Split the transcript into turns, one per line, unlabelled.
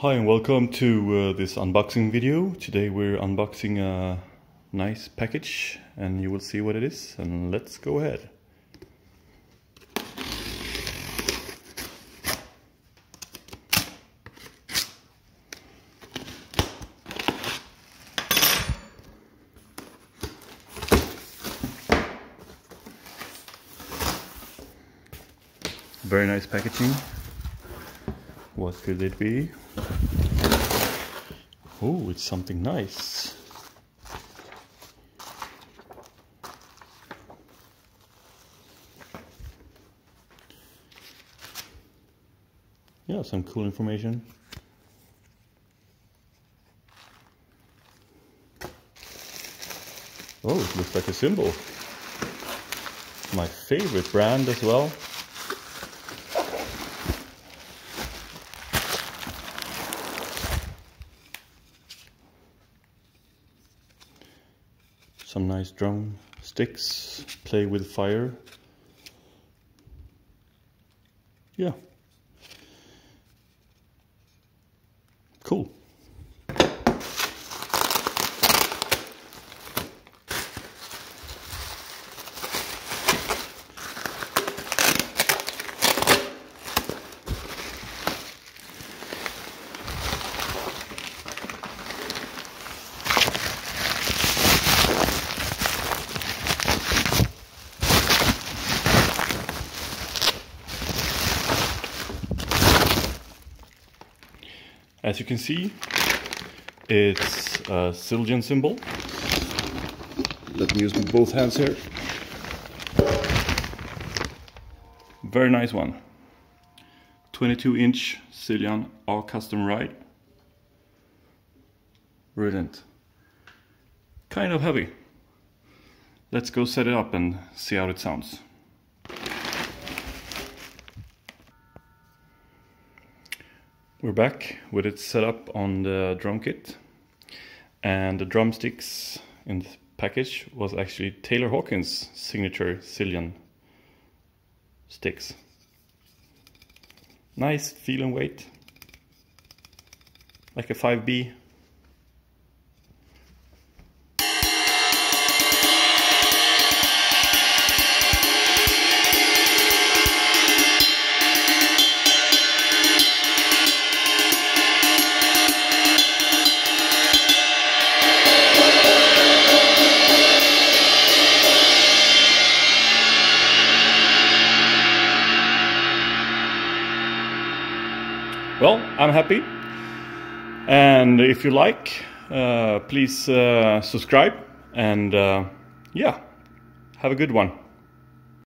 Hi and welcome to this unboxing video. Today we're unboxing a nice package and you will see what it is, and let's go ahead. Very nice packaging. What could it be? Oh, it's something nice. Yeah, some cool information. Oh, it looks like a Cymbal. My favorite brand as well. Some nice drum sticks, play with fire. Yeah. Cool. As you can see, it's a Zildjian cymbal. Let me use both hands here. Very nice one. 22-inch Zildjian, all custom ride. Brilliant. Kind of heavy. Let's go set it up and see how it sounds. We're back with it set up on the drum kit, and the drumsticks in the package was actually Taylor Hawkins' signature Zildjian sticks. Nice feel and weight, like a 5B. Well, I'm happy, and if you like, please subscribe, and yeah, have a good one.